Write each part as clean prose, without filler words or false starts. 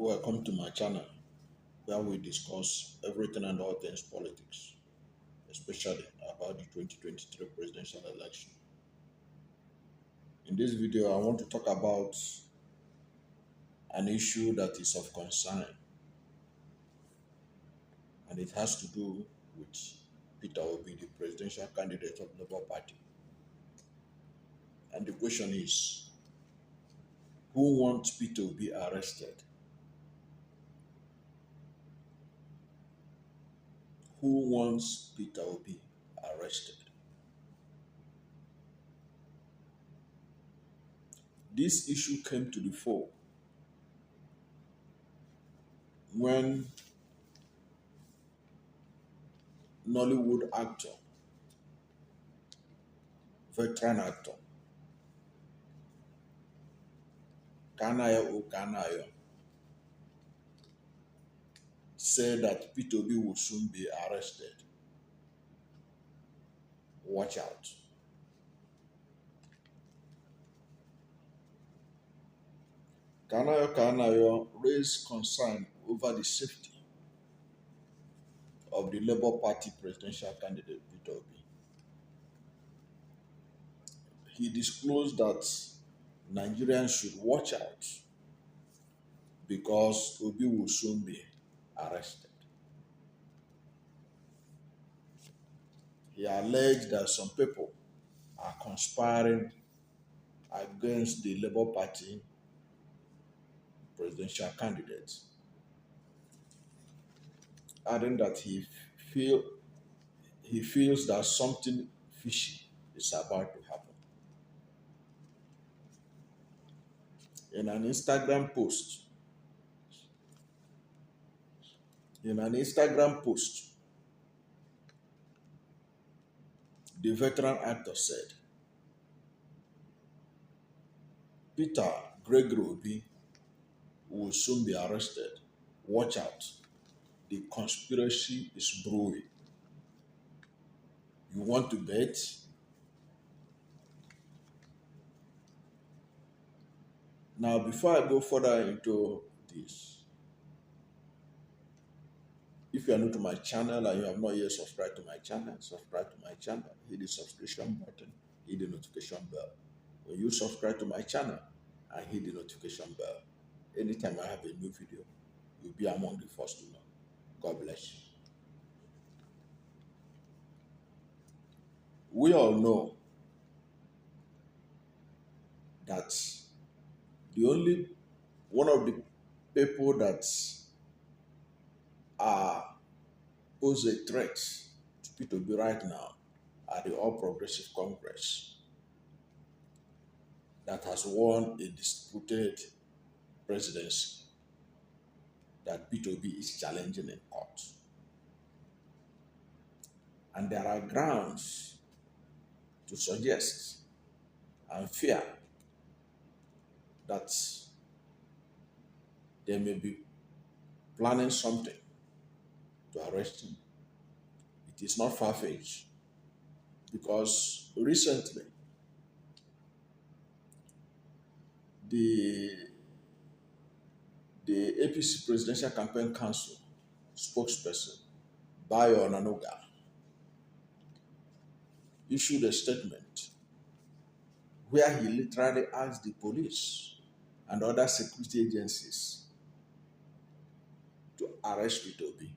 Welcome to my channel where we discuss everything and all things politics, especially about the 2023 presidential election. In this video, I want to talk about an issue that is of concern, and it has to do with Peter Obi, the presidential candidate of the Labour Party. And the question is, who wants Peter Obi arrested? Who wants Peter Obi arrested? This issue came to the fore when Nollywood actor, veteran actor, Kanayo O Kanayo, said that peterobi will soon be arrested. Watch out. Kanayo Kanayo raised concern over the safety of the Labour Party presidential candidate Peter Obi. He disclosed that Nigerians should watch out because Obi will soon be arrested. He alleged that some people are conspiring against the Labour Party presidential candidate, adding that he feels that something fishy is about to happen. In an Instagram post, the veteran actor said, Peter Gregory Obi will soon be arrested. Watch out. The conspiracy is brewing. You want to bet? Now, before I go further into this, if you are new to my channel and you have not yet subscribed to my channel, subscribe to my channel. Hit the subscription button, hit the notification bell. When you subscribe to my channel and hit the notification bell, anytime I have a new video, you'll be among the first to know. God bless you. We all know that one of the people that are pose a threat to Peter Obi right now are the All Progressive Congress that has won a disputed presidency that Peter Obi is challenging in court. And there are grounds to suggest and fear that they may be planning something to arrest him. It is not far-fetched because recently the APC Presidential Campaign Council spokesperson, Bayo Onanuga, issued a statement where he literally asked the police and other security agencies to arrest Peter Obi.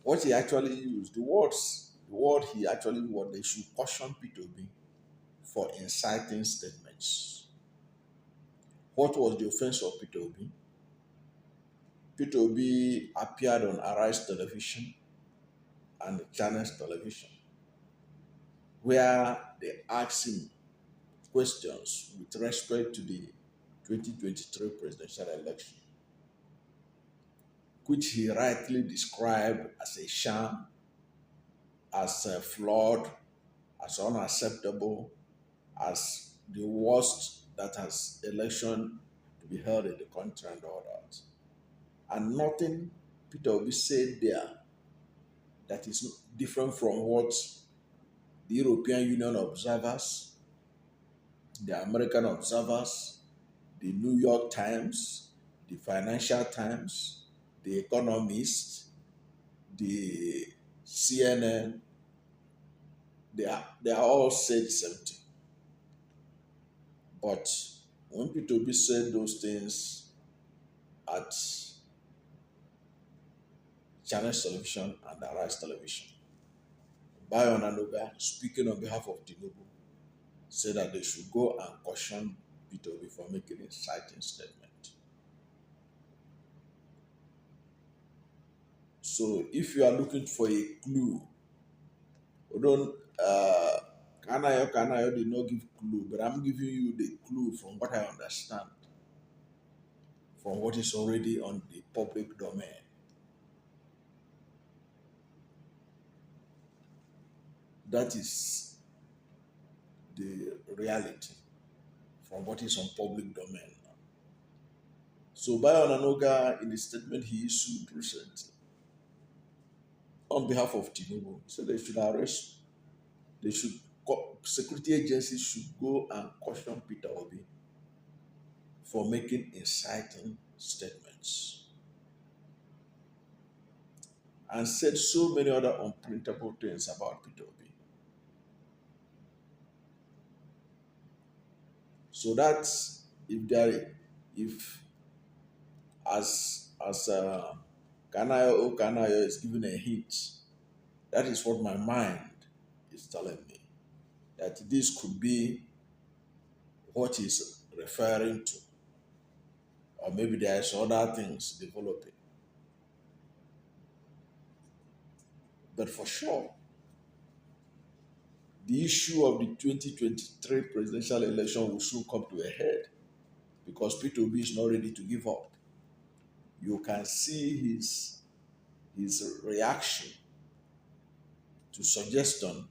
What he actually used, the word he actually used, they should caution Peter Obi for inciting statements. What was the offense of Peter Obi? Peter Obi appeared on Arise Television and Channels Television, where they asked him questions with respect to the 2023 presidential election, which he rightly described as a sham, as a flawed, as unacceptable, as the worst that has election to be held in the country and all that. And nothing Peter Obi said there that is different from what the European Union observers, the American observers, the New York Times, the Financial Times, the Economist, the CNN, they are all said the same thing. But when P2B said those things at Channel Television and Arise Television, Bayo Nanoga, speaking on behalf of Tinubu, said that they should go and caution P2B for making inciting statement. So if you are looking for a clue, don't Kanayo Kanayo did not give clue, but I'm giving you the clue from what I understand, from what is already on the public domain. That is the reality from what is on public domain. So Bayo Nanoga, in the statement he issued recently on behalf of Tinubu, said they should arrest, they should, security agencies should go and caution Peter Obi for making inciting statements, and said so many other unprintable things about Peter Obi. So that's if as Kanayo O Kanayo is giving a hint, that is what my mind is telling me, that this could be what he's referring to, or maybe there's other things developing. But for sure, the issue of the 2023 presidential election will soon come to a head because P2B is not ready to give up. You can see his reaction to suggestion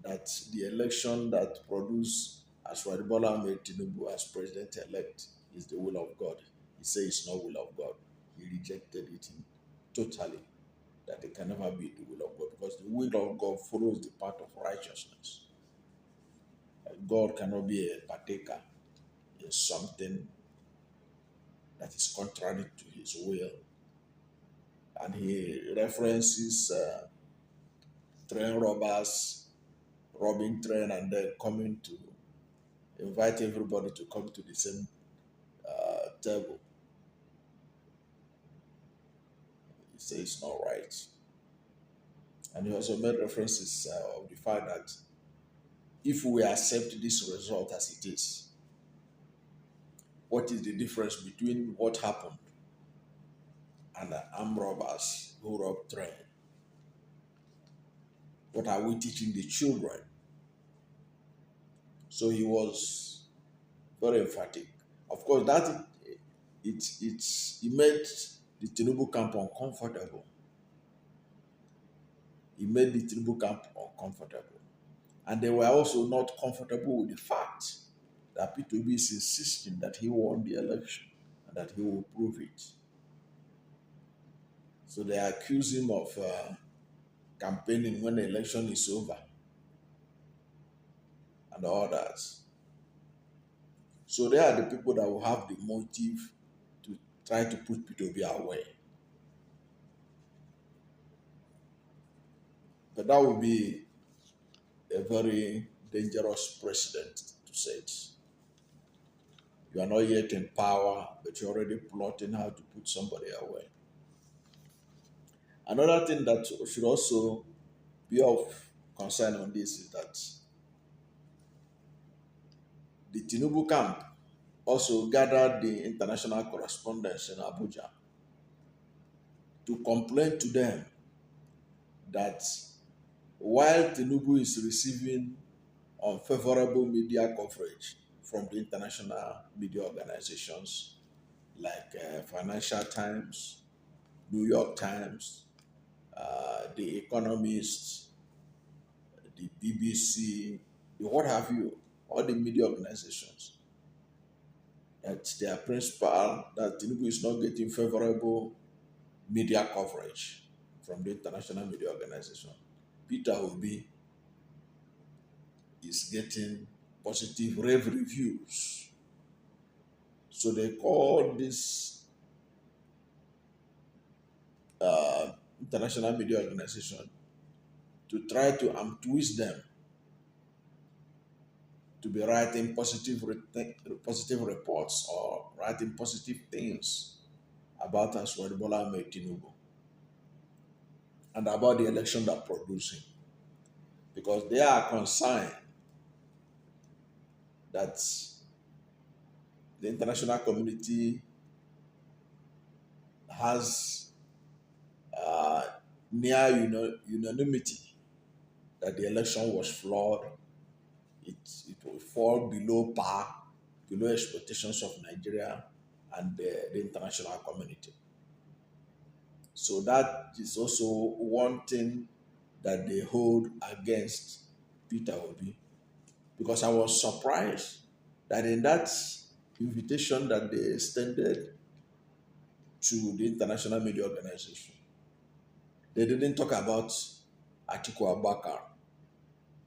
that the election that produced Bola Ahmed Tinubu as president-elect is the will of God. He says it's not will of God. He rejected it totally, that it can never be the will of God because the will of God follows the path of righteousness. And God cannot be a partaker in something that is contrary to his will. And he references train robbers robbing train and then coming to invite everybody to come to the same table. He says it's not right. And he also made references of the fact that if we accept this result as it is, what is the difference between what happened and the armed robbers who robbed train? What are we teaching the children? So he was very emphatic. Of course, that it made the Tinubu camp uncomfortable. It made the Tinubu camp uncomfortable. And they were also not comfortable with the fact that P2B is insisting that he won the election and that he will prove it. So they accuse him of campaigning when the election is over and all that. So they are the people that will have the motive to try to put P2B away. But that would be a very dangerous precedent to set. You are not yet in power, but you're already plotting how to put somebody away. Another thing that should also be of concern on this is that the Tinubu camp also gathered the international correspondents in Abuja to complain to them that while Tinubu is receiving unfavorable media coverage from the international media organizations like Financial Times, New York Times, The Economist, the BBC, the what have you, all the media organizations, that their principal, that Tinubu is not getting favorable media coverage from the international media organization. Peter Obi is getting positive rave reviews. So they call this international media organization to try to twist them to be writing positive reports or writing positive things about Bola Ahmed Tinubu and about the election that produced him, because they are concerned that the international community has uh, near unanimity that the election was flawed. It will fall below par, below expectations of Nigeria and the international community. So that is also one thing that they hold against Peter Obi, because I was surprised that in that invitation that they extended to the international media organization, they didn't talk about Atiku Abubakar,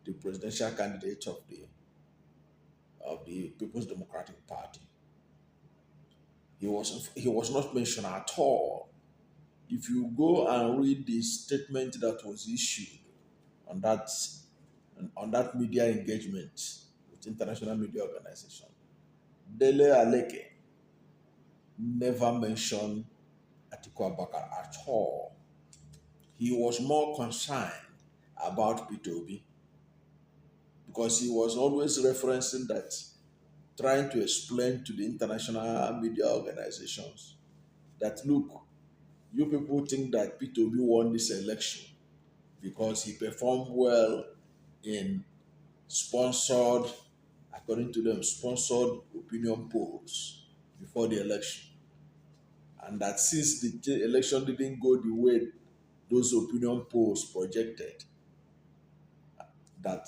the presidential candidate of the People's Democratic Party. He was not mentioned at all. If you go and read the statement that was issued on that media engagement with international media organization, Dele Aleke never mentioned Atiku Abubakar at all. He was more concerned about P2B, because he was always referencing that, trying to explain to the international media organizations that, look, you people think that P2B won this election because he performed well in sponsored, according to them, sponsored opinion polls before the election. And that since the election didn't go the way those opinion polls projected, that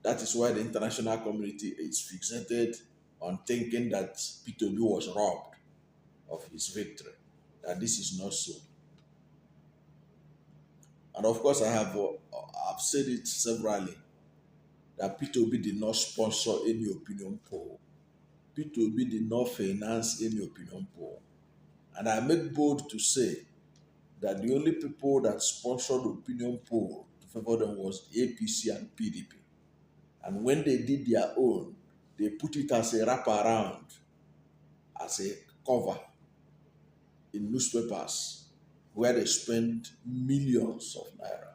that is why the international community is fixated on thinking that P2B was robbed of his victory. That this is not so. And of course, I've said it severally that P2B did not sponsor any opinion poll. P2B did not finance any opinion poll. And I make bold to say that the only people that sponsored opinion poll to favor them was APC and PDP. And when they did their own, they put it as a wraparound, as a cover in newspapers where they spent millions of naira.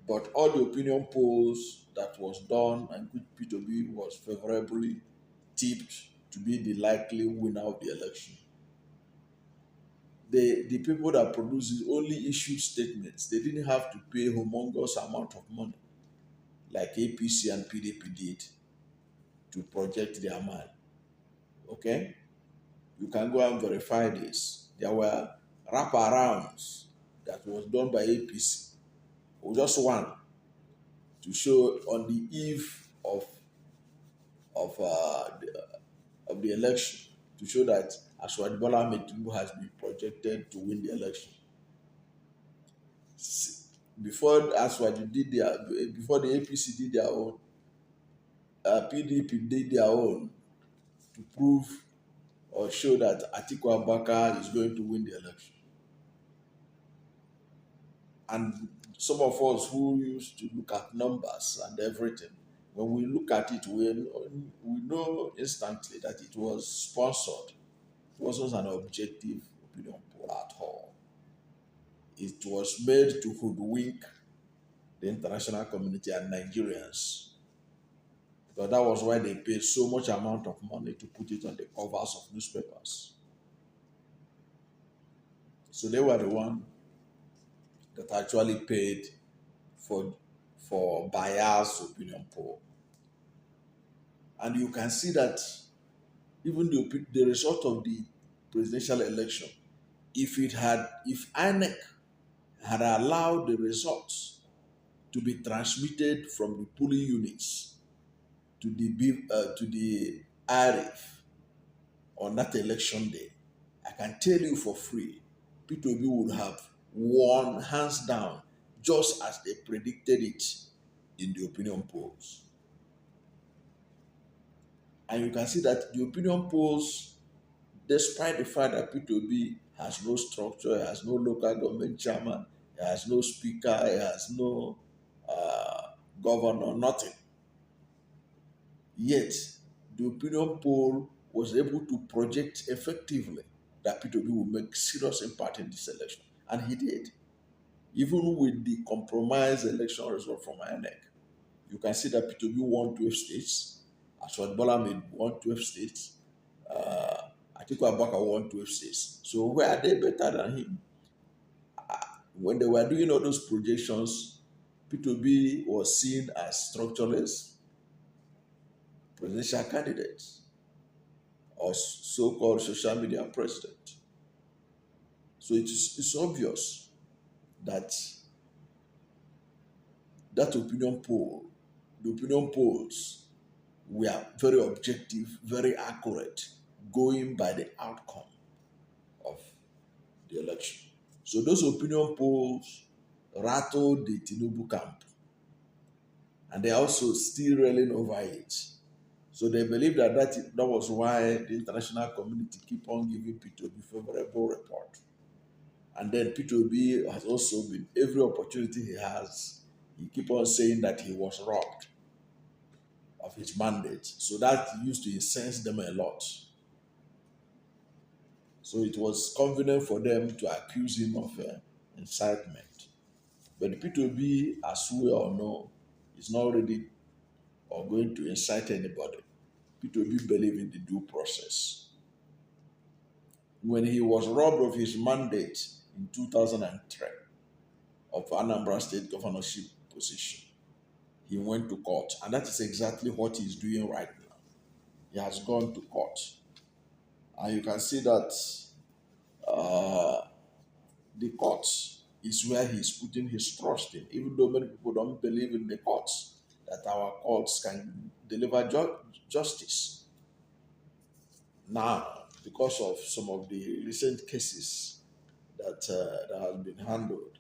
But all the opinion polls that was done and which P2B was favorably tipped to be the likely winner of the election, the people that produced it only issued statements. They didn't have to pay humongous amount of money like APC and PDP did to project their man. Okay? You can go and verify this. There were wraparounds that was done by APC, or just one, to show on the eve of the election, to show that Bola Ahmed Tinubu has been projected to win the election. Before before the APC did their own, PDP did their own to prove or show that Atiku Abubakar is going to win the election. And some of us who used to look at numbers and everything, when we look at it, we know instantly that it was sponsored. It wasn't an objective opinion poll at all. It was made to hoodwink the international community and Nigerians, because that was why they paid so much amount of money to put it on the covers of newspapers. So they were the one that actually paid for biased opinion poll. And you can see that even the result of the presidential election, if INEC had allowed the results to be transmitted from the polling units to the ARIF on that election day, I can tell you for free, P2B would have won hands down, just as they predicted it in the opinion polls. And you can see that the opinion polls, despite the fact that P2B has no structure, it has no local government chairman, it has no speaker, it has no uh, governor, nothing. Yet, the opinion poll was able to project effectively that P2B will make serious impact in this election. And he did. Even with the compromised election result from INEC, you can see that P2B won 12 states, Aswad Bola made won 12 states, uh, Atiku Abubakar won 12 states. So where are they better than him? When they were doing all those projections, P2B was seen as structureless presidential candidates or so-called social media president. So it's obvious that that opinion poll, the opinion polls were very objective, very accurate, going by the outcome of the election. So those opinion polls rattled the Tinubu camp, and they're also still railing over it. So they believe that was why the international community keep on giving P2B favorable report. And then P2B has also been, every opportunity he has, he keep on saying that he was robbed of his mandate. So that used to incense them a lot. So it was convenient for them to accuse him of incitement. But the P2B, as we all know, is not ready or going to incite anybody. P2B believe in the due process. When he was robbed of his mandate in 2003 of Anambra State governorship position, he went to court. And that is exactly what he's doing right now. He has gone to court. And you can see that uh, the courts is where he's putting his trust in, even though many people don't believe in the courts, that our courts can deliver justice. Now, because of some of the recent cases that have been handled,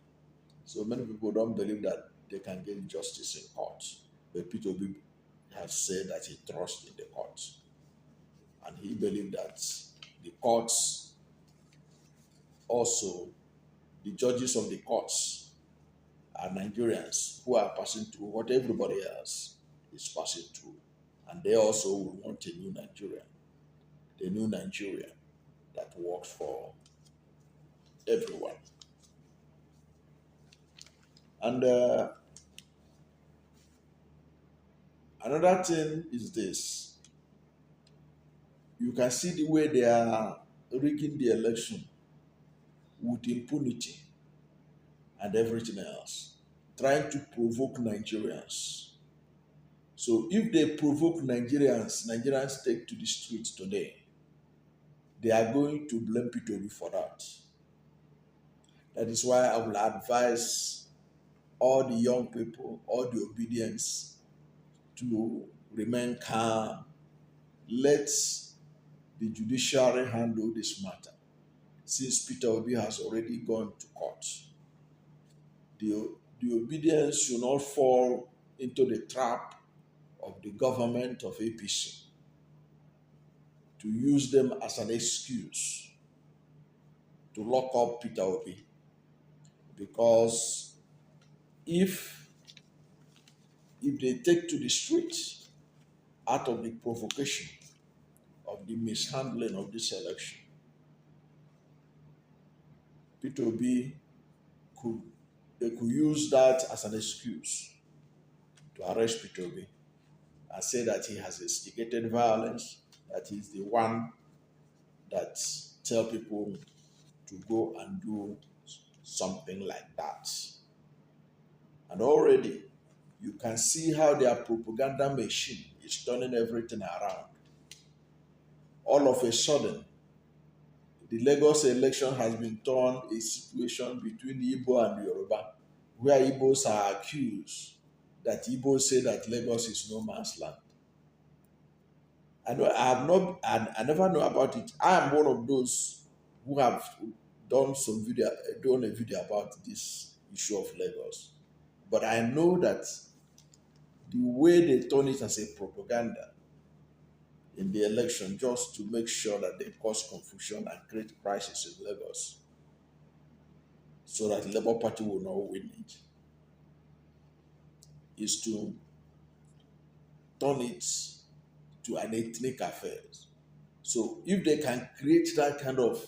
so many people don't believe that they can get justice in court. But P2B has said that he trusts in the courts. And he believes that the courts also, the judges of the courts are Nigerians who are passing through what everybody else is passing through. And they also will want a new Nigeria, the new Nigeria that works for everyone. And another thing is this: you can see the way they are rigging the election with impunity and everything else, trying to provoke Nigerians. So if they provoke Nigerians, Nigerians take to the streets today, they are going to blame P2B for that. That is why I will advise all the young people, all the obedience, to remain calm. Let the judiciary handle this matter. Since Peter Obi has already gone to court, the obedience should not fall into the trap of the government of APC to use them as an excuse to lock up Peter Obi. Because if they take to the street out of the provocation of the mishandling of this election, Peter Obi could they could use that as an excuse to arrest Peter Obi and say that he has instigated violence, that he's the one that tell people to go and do something like that. And already you can see how their propaganda machine is turning everything around. All of a sudden, the Lagos election has been turned a situation between Igbo and Yoruba, where Igbos are accused that Igbos say that Lagos is no man's land. I have not, and I never know about it. I am one of those who have done a video about this issue of Lagos. But I know that the way they turn it as a propaganda in the election just to make sure that they cause confusion and create crisis in Lagos so that the Labour Party will not win it, is to turn it to an ethnic affair. So if they can create that kind of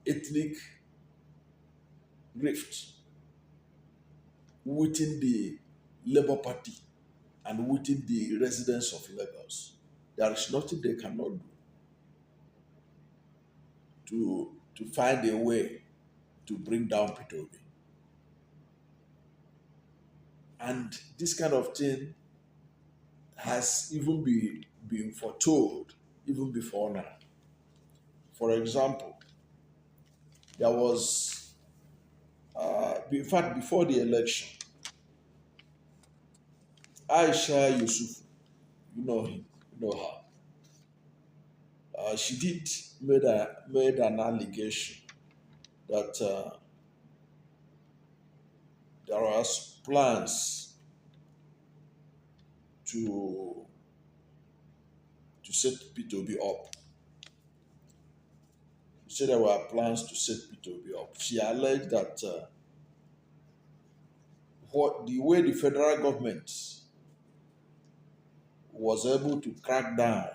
ethnic rift within the Labour Party and within the residents of Lagos, there is nothing they cannot do to find a way to bring down peterobi. And this kind of thing has even been foretold even before now. For example, there was, in fact, before the election, Aisha Yusuf, you know him, you know her. She did made an allegation that there was plans to set P2B up. She said there were plans to set P2B up. She alleged that what the way the federal government was able to crack down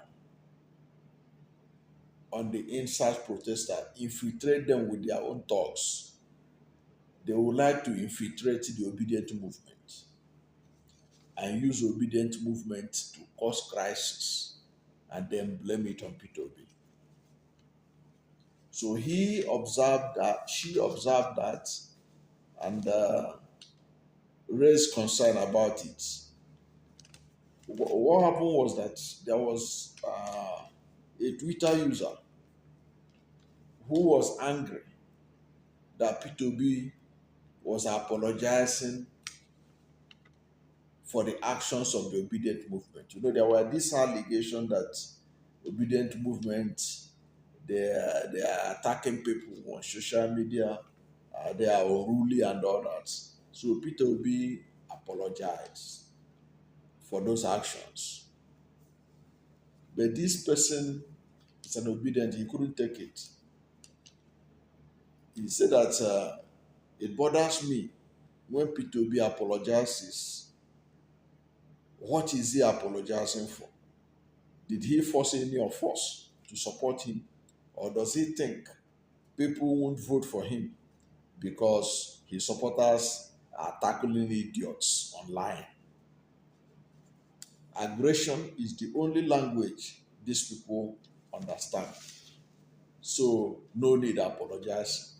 on the inside protesters, infiltrate them with their own thugs. They would like to infiltrate the obedient movement and use obedient movement to cause crisis and then blame it on P2B. So he observed that, she observed that, and raised concern about it. What happened was that there was a Twitter user who was angry that P2B was apologizing for the actions of the obedient movement. You know, there were this allegation that obedient movement, they are attacking people on social media, they are unruly and all that. So P2B apologized for those actions. But this person is an obedient, he couldn't take it. He said that it bothers me when P2B apologizes. What is he apologizing for? Did he force any of us to support him? Or does he think people won't vote for him because his supporters are tackling idiots online? Aggression is the only language these people understand. So no need apologize.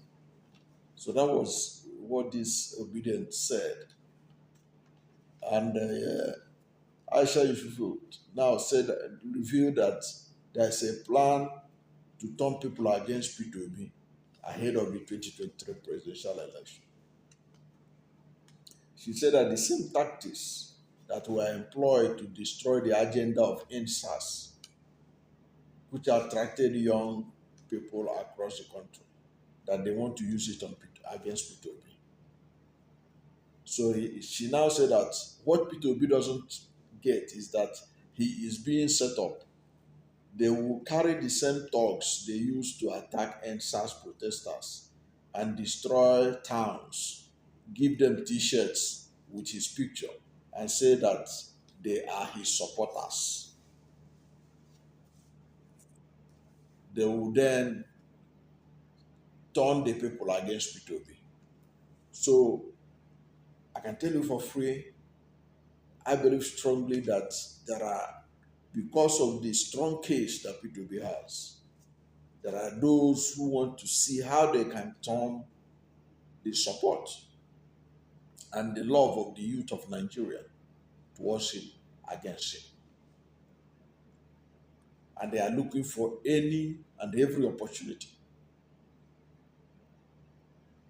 So that was what this obedient said. And Aisha Yusufu now said, revealed that there's a plan to turn people against P2B ahead of the 2023 presidential election. She said that the same tactics that were employed to destroy the agenda of INSAS, which attracted young people across the country, that they want to use it against P2B. So she now said that what P2B doesn't get is that he is being set up. They will carry the same thugs they used to attack NSAS protesters and destroy towns, give them t-shirts with his picture, and say that they are his supporters. They will then turn the people against P2B. So I can tell you for free, I believe strongly that there are, because of the strong case that P2B has, there are those who want to see how they can turn the support and the love of the youth of Nigeria towards him against him. And they are looking for any and every opportunity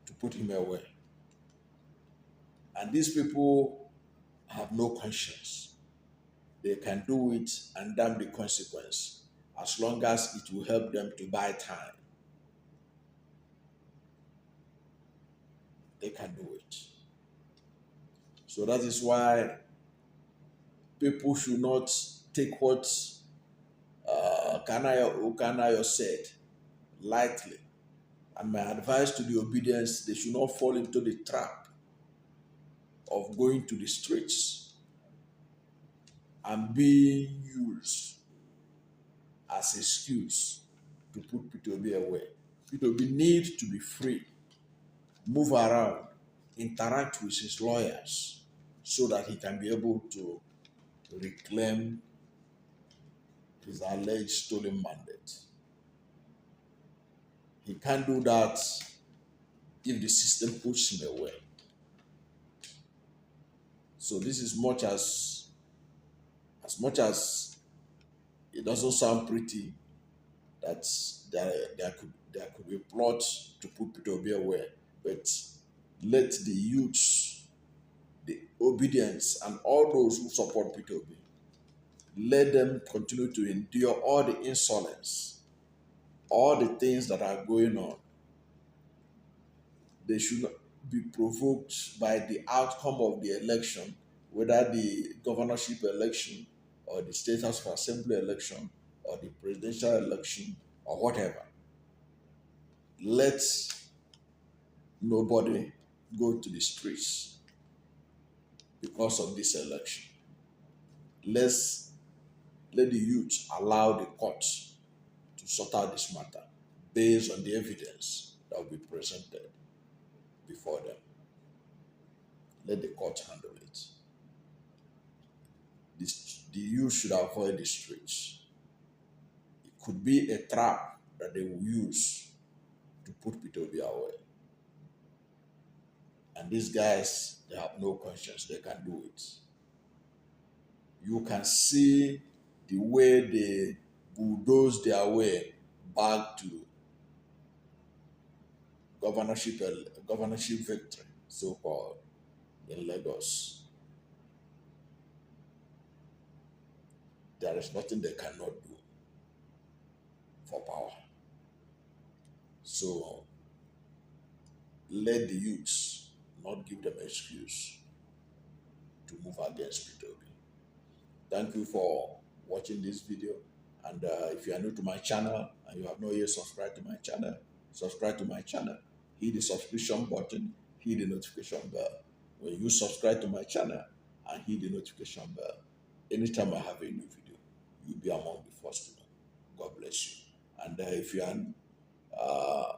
to put him away. And these people have no conscience. They can do it and damn the consequence as long as it will help them to buy time. They can do it. So that is why people should not take what Kanayo O Kanayo said lightly, and my advice to the obedience, they should not fall into the trap of going to the streets and being used as excuse to put peterobi away. Peterobi needs to be free, move around, interact with his lawyers so that he can be able to reclaim his alleged stolen mandate. He can't do that if the system pushes him away. So this is much as it doesn't sound pretty that there could be a plot to put Peter Obi away, but let the youths, the obedience, and all those who support Peter Obi, let them continue to endure all the insolence, all the things that are going on. They should not be provoked by the outcome of the election, whether the governorship election or the state house of assembly election or the presidential election or whatever. Let nobody go to the streets because of this election. Let's let the youth allow the courts to sort out this matter based on the evidence that will be presented before them. Let the court handle it. The youth should avoid the streets. It could be a trap that they will use to put Peter Obi away. And these guys, they have no conscience. They can do it. You can see the way they bulldoze their way back to governorship victory, so-called, in Lagos. There is nothing they cannot do for power. So let the youths not give them excuse to move against Peter Obi. Thank you for watching this video. And if you are new to my channel and you have not yet subscribed to my channel, subscribe to my channel. Hit the subscription button, hit the notification bell. When you subscribe to my channel and hit the notification bell, anytime I have a new video, you'll be among the first to know. God bless you. And if you are,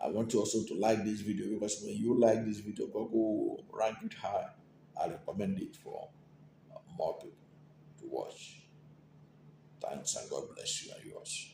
I want you also to like this video, because when you like this video, go rank it high. I recommend it for more people to watch. Thanks, and God bless you and yours.